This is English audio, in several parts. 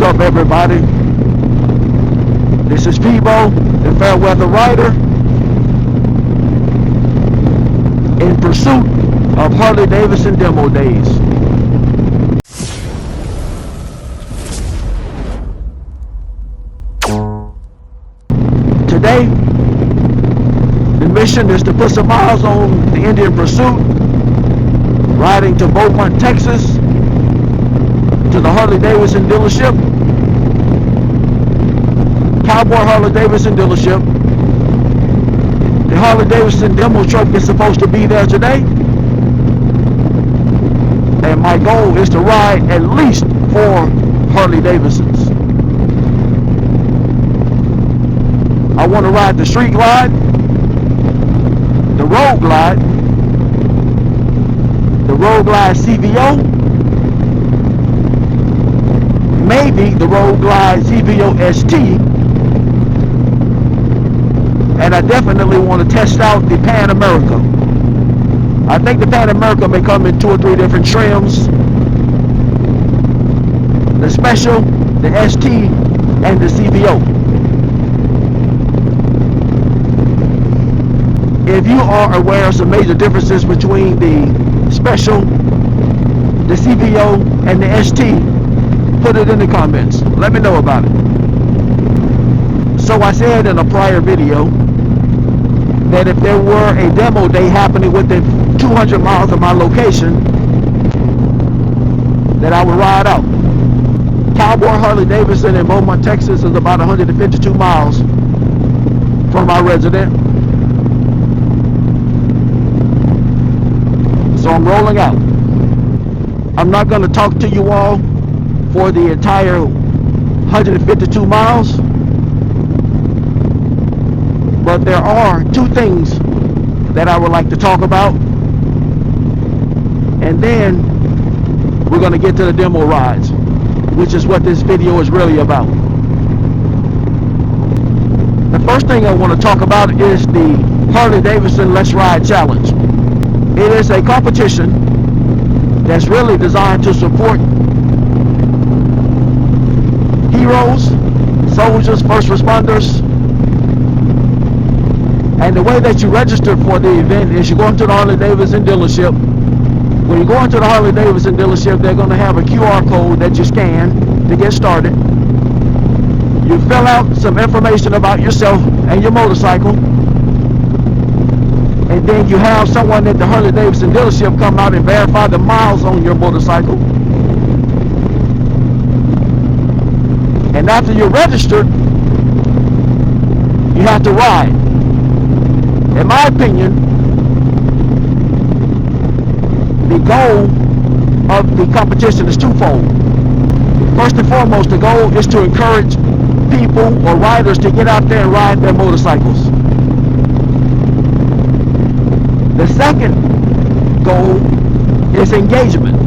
What's up, everybody? This is Peabo the Fairweather Rider in pursuit of Harley Davidson demo days. Today, the mission is to put some miles on the Indian Pursuit, riding to Beaumont, Texas, to the Harley Davidson dealership, Cowboy Harley Davidson dealership. The Harley Davidson demo truck is supposed to be there today, and my goal is to ride at least 4 Harley Davidsons. I want to ride the Street Glide, the Road Glide, the Road Glide CVO, maybe the Road Glide CVO ST, and I definitely want to test out the Pan America. I think the Pan America may come in 2 or 3 different trims: the Special, the ST, and the CVO. If you are aware of some major differences between the Special, the CVO, and the ST, put it in the comments. Let me know about it. So I said in a prior video that if there were a demo day happening within 200 miles of my location, that I would ride out. Cowboy Harley Davidson in Beaumont, Texas is about 152 miles from my residence. So I'm rolling out. I'm not going to talk to you all for the entire 152 miles, but there are 2 things that I would like to talk about, and then we're going to get to the demo rides, which is what this video is really about. The first thing I want to talk about is the Harley Davidson Let's Ride Challenge. It is a competition that's really designed to support heroes, soldiers, first responders. And the way that you register for the event is you go into the Harley Davidson dealership. When you go into the Harley Davidson dealership, they're going to have a QR code that you scan to get started. You fill out some information about yourself and your motorcycle, and then you have someone at the Harley Davidson dealership come out and verify the miles on your motorcycle. And after you're registered, you have to ride. In my opinion, the goal of the competition is twofold. First and foremost, the goal is to encourage people or riders to get out there and ride their motorcycles. The second goal is engagement.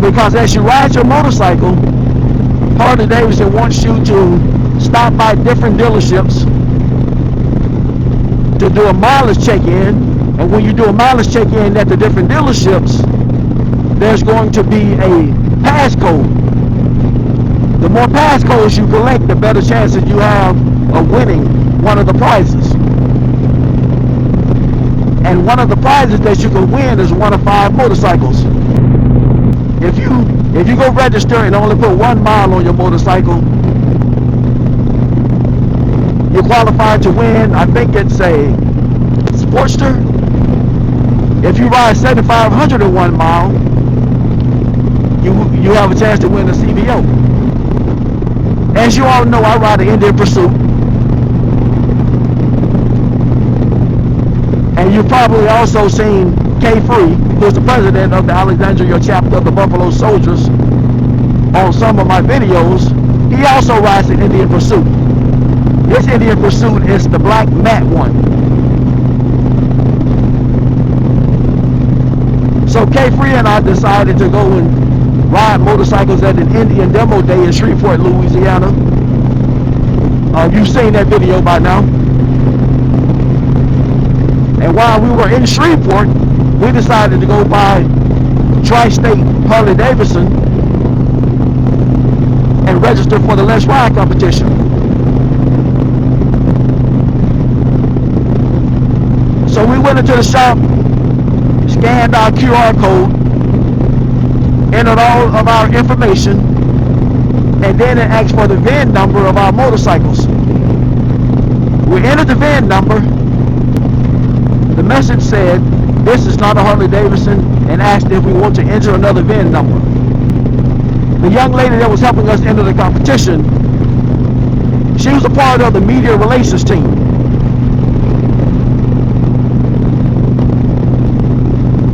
Because as you ride your motorcycle, Harley Davidson wants you to stop by different dealerships to do a mileage check-in, and when you do a mileage check-in at the different dealerships, there's going to be a passcode. The more passcodes you collect, the better chances you have of winning one of the prizes. And one of the prizes that you can win is one of 5 motorcycles. If you go register and only put 1 mile on your motorcycle, you're qualified to win. I think it's a Sportster. If you ride 7,501 miles, you have a chance to win a CVO. As you all know, I ride the Indian Pursuit, and you've probably also seen K-Free, who's the president of the Alexandria chapter of the Buffalo Soldiers, on some of my videos. He also rides the Indian Pursuit. This Indian Pursuit is the black matte one. So K-Free and I decided to go and ride motorcycles at an Indian demo day in Shreveport, Louisiana. You've seen that video by now. And while we were in Shreveport, we decided to go by Tri-State Harley Davidson register for the Let's Ride competition. So we went into the shop, scanned our QR code, entered all of our information, and then it asked for the VIN number of our motorcycles. We entered the VIN number. The message said, "This is not a Harley Davidson," and asked if we want to enter another VIN number. The young lady that was helping us enter the competition, she was a part of the media relations team.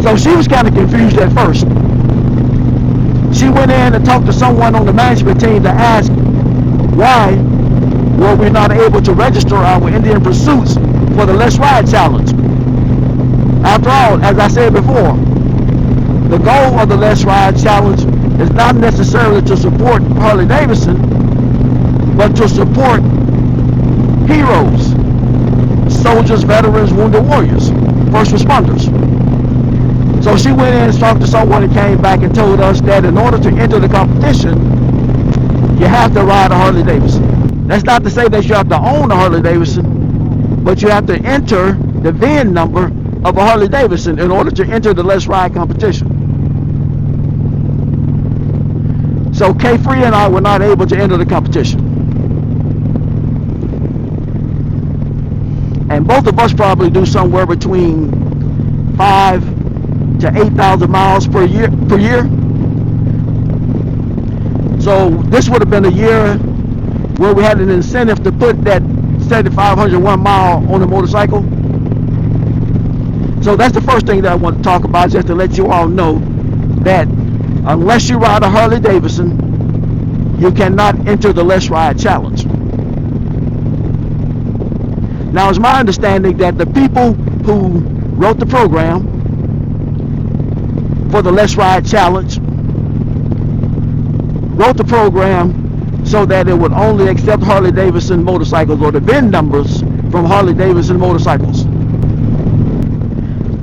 So she was kind of confused at first. She went in and talked to someone on the management team to ask why were we not able to register our Indian Pursuits for the Let's Ride Challenge. After all, as I said before, the goal of the Let's Ride Challenge is not necessarily to support Harley Davidson, but to support heroes, soldiers, veterans, wounded warriors, first responders. So she went in and talked to someone and came back and told us that in order to enter the competition, you have to ride a Harley Davidson. That's not to say that you have to own a Harley Davidson, but you have to enter the VIN number of a Harley Davidson in order to enter the Let's Ride competition. So K-Free and I were not able to enter the competition. And both of us probably do somewhere between 5,000 to 8,000 miles per year. So this would have been a year where we had an incentive to put that 7,501 mile on a motorcycle. So that's the first thing that I want to talk about, just to let you all know that unless you ride a Harley Davidson, you cannot enter the Let's Ride Challenge. Now, it's my understanding that the people who wrote the program for the Let's Ride Challenge wrote the program so that it would only accept Harley Davidson motorcycles, or the VIN numbers from Harley Davidson motorcycles.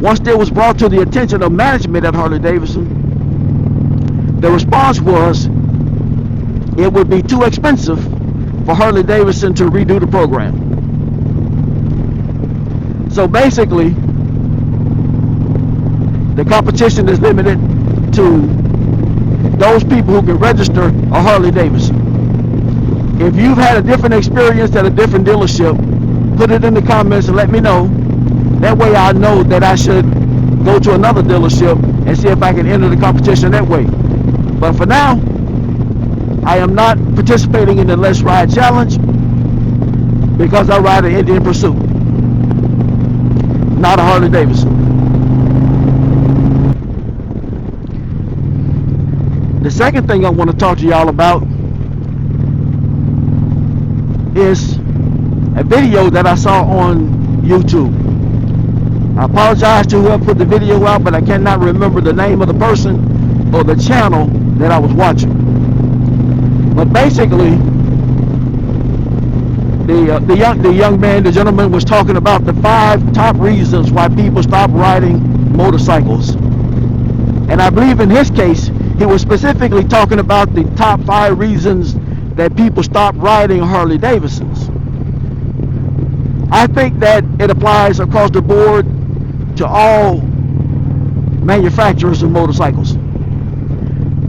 Once it was brought to the attention of management at Harley Davidson, the response was it would be too expensive for Harley Davidson to redo the program. So basically, the competition is limited to those people who can register a Harley Davidson. If you've had a different experience at a different dealership, put it in the comments and let me know. That way I know that I should go to another dealership and see if I can enter the competition that way. But for now, I am not participating in the Let's Ride Challenge because I ride an Indian Pursuit, not a Harley Davidson. The second thing I want to talk to y'all about is a video that I saw on YouTube. I apologize to whoever put the video out, but I cannot remember the name of the person or the channel that I was watching. But basically, the young man, the gentleman, was talking about the 5 top reasons why people stop riding motorcycles. And I believe in his case, he was specifically talking about the top 5 reasons that people stop riding Harley Davidsons. I think that it applies across the board to all manufacturers of motorcycles.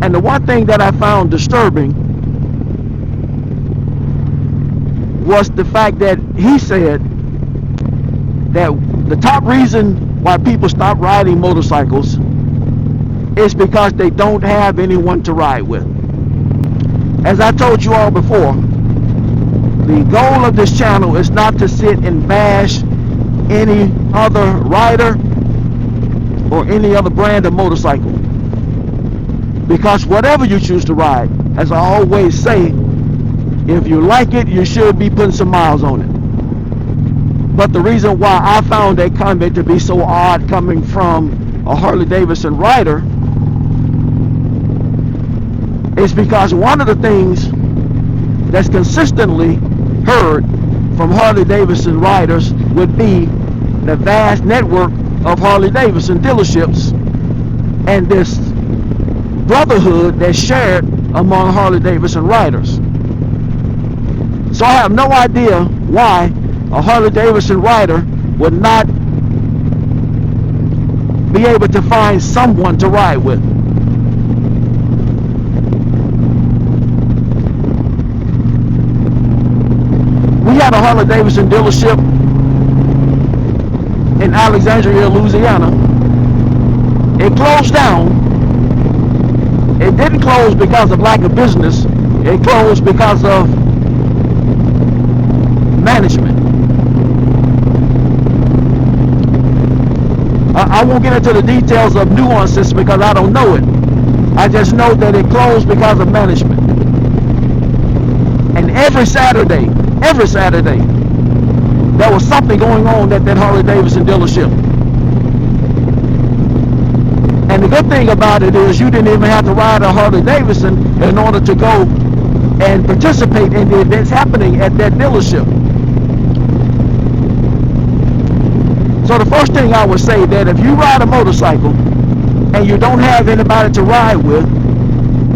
And the one thing that I found disturbing was the fact that he said that the top reason why people stop riding motorcycles is because they don't have anyone to ride with. As I told you all before, the goal of this channel is not to sit and bash any other rider or any other brand of motorcycle, because whatever you choose to ride, as I always say, if you like it, you should be putting some miles on it. But the reason why I found that comment to be so odd coming from a Harley Davidson rider is because one of the things that's consistently heard from Harley Davidson riders would be the vast network of Harley Davidson dealerships and this brotherhood that's shared among Harley Davidson riders. So I have no idea why a Harley Davidson rider would not be able to find someone to ride with. We had a Harley Davidson dealership in Alexandria, Louisiana. It closed down. It didn't close because of lack of business. It closed because of management. I won't get into the details of nuances because I don't know it. I just know that it closed because of management. And every Saturday, there was something going on at that Harley Davidson dealership. And the good thing about it is you didn't even have to ride a Harley Davidson in order to go and participate in the events happening at that dealership. So the first thing I would say that if you ride a motorcycle and you don't have anybody to ride with,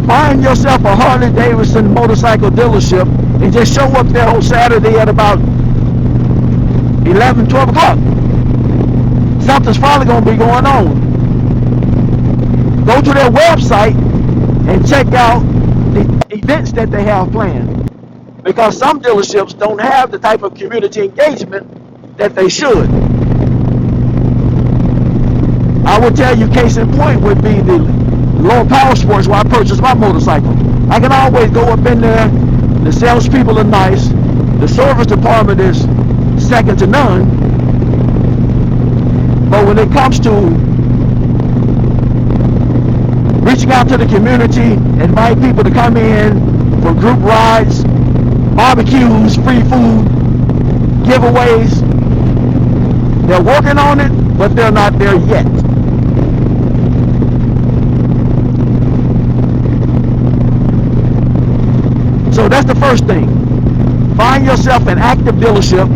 find yourself a Harley Davidson motorcycle dealership and just show up there on Saturday at about 11, 12 o'clock. Something's probably going to be going on. Go to their website and check out the events that they have planned. Because some dealerships don't have the type of community engagement that they should. I will tell you, case in point would be the Low Power Sports where I purchased my motorcycle. I can always go up in there. The salespeople are nice. The service department is second to none. But when it comes to reaching out to the community, invite people to come in for group rides, barbecues, free food, giveaways, they're working on it, but they're not there yet. So that's the first thing. Find yourself an active dealership.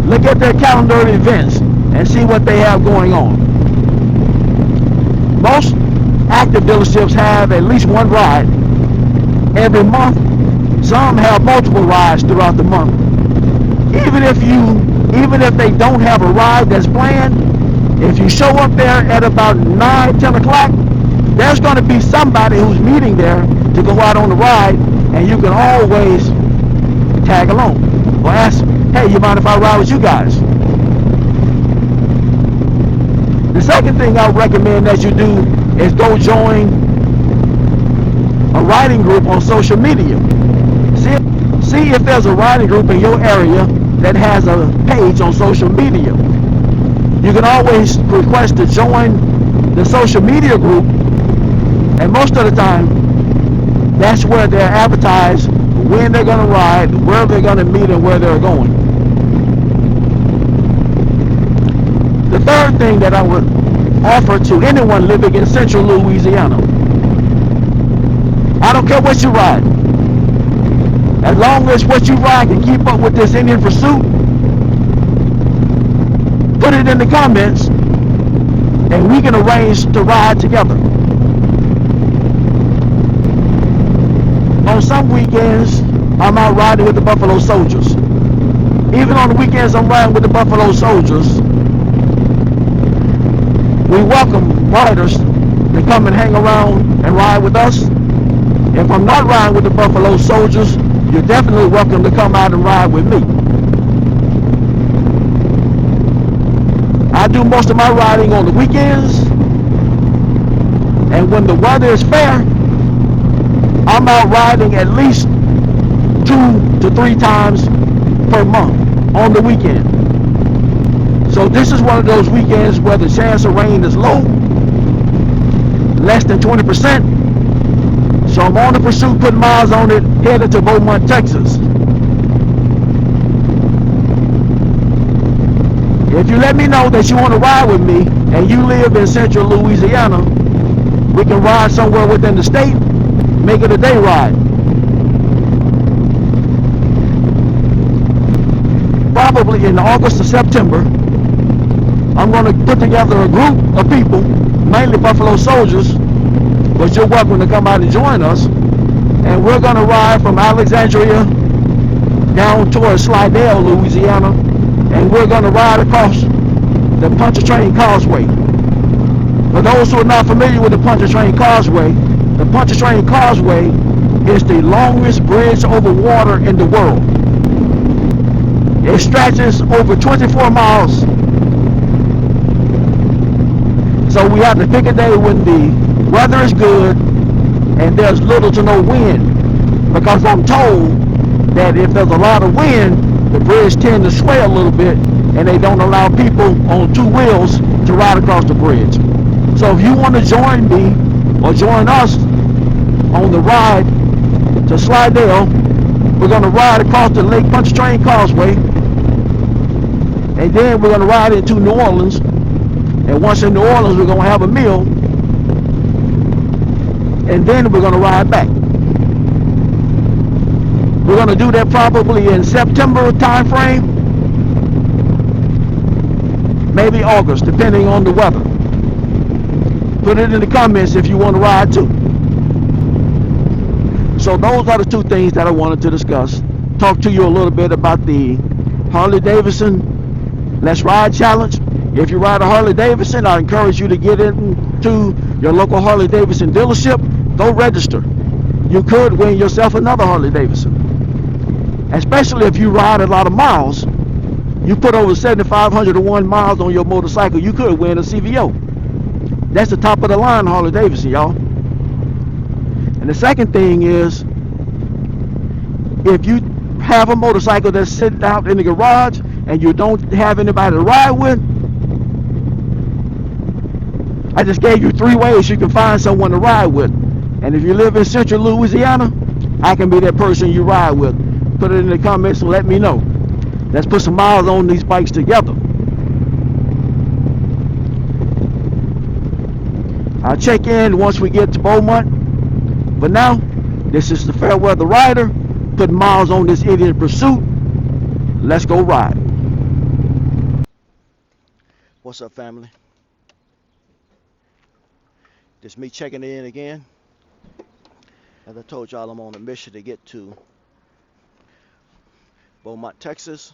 Look at their calendar of events and see what they have going on. Most active dealerships have at least one ride every month. Some have multiple rides throughout the month. Even if they don't have a ride that's planned, if you show up there at about 9, 10 o'clock, there's going to be somebody who's meeting there to go out on the ride, and you can always tag along or ask, hey, you mind if I ride with you guys? The second thing I would recommend that you do is go join a riding group on social media. See if there's a riding group in your area that has a page on social media. You can always request to join the social media group, and most of the time that's where they're advertised when they're going to ride, where they're going to meet, and where they're going. The third thing that I would offer to anyone living in central Louisiana, I don't care what you ride. As long as what you ride can keep up with this Indian pursuit, put it in the comments and we can arrange to ride together. On some weekends, I'm out riding with the Buffalo Soldiers. Even on the weekends, I'm riding with the Buffalo Soldiers. We welcome riders to come and hang around and ride with us. If I'm not riding with the Buffalo Soldiers, you're definitely welcome to come out and ride with me. I do most of my riding on the weekends, and when the weather is fair, I'm out riding at least 2 to 3 times per month on the weekend. So this is one of those weekends where the chance of rain is low, less than 20%. So I'm on the pursuit, putting miles on it, headed to Beaumont, Texas. If you let me know that you want to ride with me and you live in central Louisiana, we can ride somewhere within the state, make it a day ride. Probably in August or September, I'm going to put together a group of people, mainly Buffalo Soldiers, but you're welcome to come out and join us. And we're going to ride from Alexandria down towards Slidell, Louisiana, and we're going to ride across the Pontchartrain Causeway. For those who are not familiar with the Pontchartrain Causeway, the Pontchartrain Causeway is the longest bridge over water in the world. It stretches over 24 miles. So we have to pick a day when the weather is good and there's little to no wind, because I'm told that if there's a lot of wind, the bridge tends to sway a little bit and they don't allow people on two wheels to ride across the bridge. So if you want to join me or join us on the ride to Slidell, we're going to ride across the Lake Pontchartrain Causeway, and then we're going to ride into New Orleans. And once in New Orleans, we're going to have a meal, and then we're going to ride back. We're going to do that probably in September time frame, maybe August, depending on the weather. Put it in the comments if you want to ride too. So those are the two things that I wanted to discuss. Talk to you a little bit about the Harley Davidson Let's Ride Challenge. If you ride a Harley Davidson, I encourage you to get into your local Harley Davidson dealership. Go register. You could win yourself another Harley Davidson. Especially if you ride a lot of miles. You put over 7,501 miles on your motorcycle, you could win a CVO. That's the top of the line Harley Davidson, y'all. And the second thing is, if you have a motorcycle that's sitting out in the garage and you don't have anybody to ride with, I just gave you 3 ways you can find someone to ride with. And if you live in central Louisiana, I can be that person you ride with. Put it in the comments and let me know. Let's put some miles on these bikes together. I'll check in once we get to Beaumont. But now, this is the Fairweather Rider, putting miles on this idiot pursuit. Let's go ride. What's up, family? This me checking in again. As I told y'all, I'm on a mission to get to Beaumont, Texas,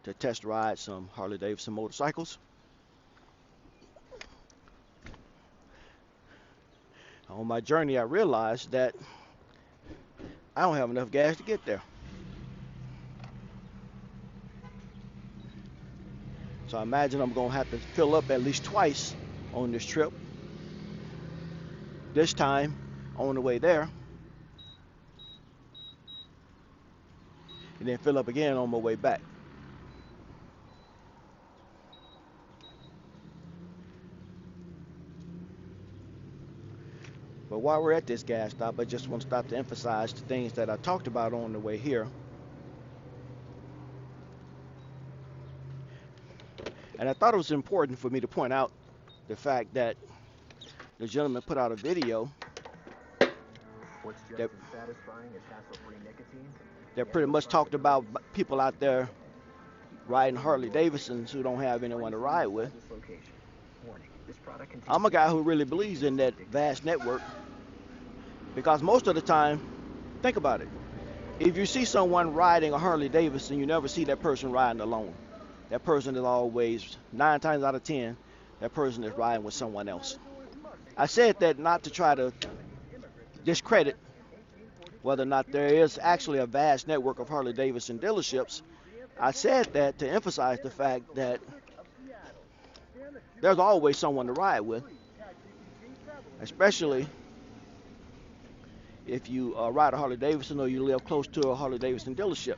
to test ride some Harley Davidson motorcycles. On my journey, I realized that I don't have enough gas to get there. So I imagine I'm going to have to fill up at least twice on this trip. This time on the way there, and then fill up again on my way back. But while we're at this gas stop, I just want to stop to emphasize the things that I talked about on the way here. And I thought it was important for me to point out the fact that the gentleman put out a video that pretty much talked about people out there riding Harley Davidsons who don't have anyone to ride with. I'm a guy who really believes in that vast network, because most of the time, think about it, if you see someone riding a Harley Davidson, you never see that person riding alone. That person is always, 9 times out of 10, that person is riding with someone else. I said that not to try to discredit whether or not there is actually a vast network of Harley Davidson dealerships. I said that to emphasize the fact that there's always someone to ride with, especially if you ride a Harley Davidson or you live close to a Harley Davidson dealership.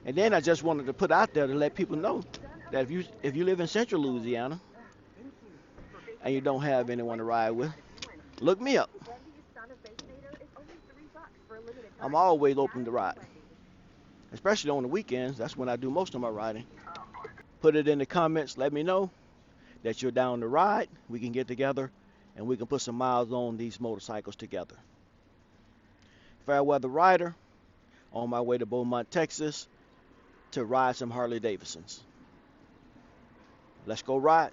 And then I just wanted to put out there to let people know that if you live in central Louisiana and you don't have anyone to ride with, look me up. I'm always open to ride, especially on the weekends. That's when I do most of my riding. Put it in the comments. Let me know that you're down to ride. We can get together and we can put some miles on these motorcycles together. Fairweather Rider, on my way to Beaumont, Texas, to ride some Harley Davidsons. Let's go ride.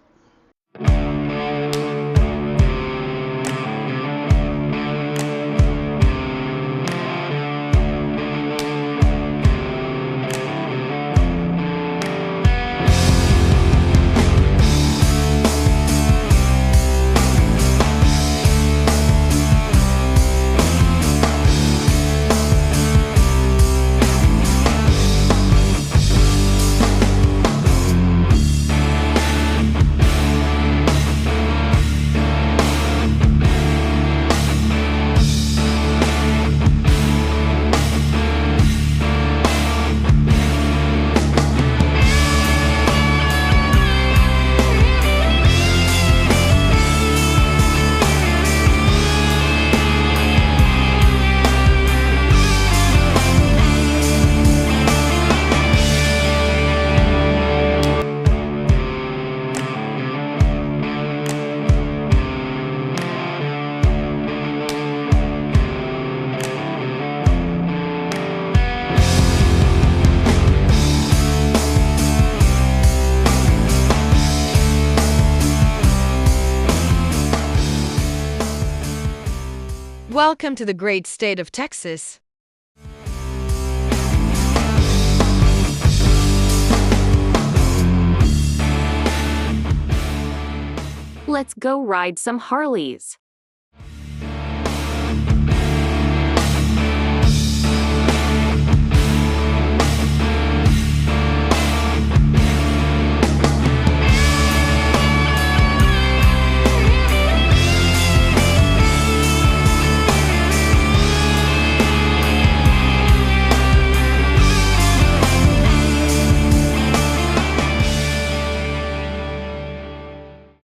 Welcome to the great state of Texas. Let's go ride some Harleys.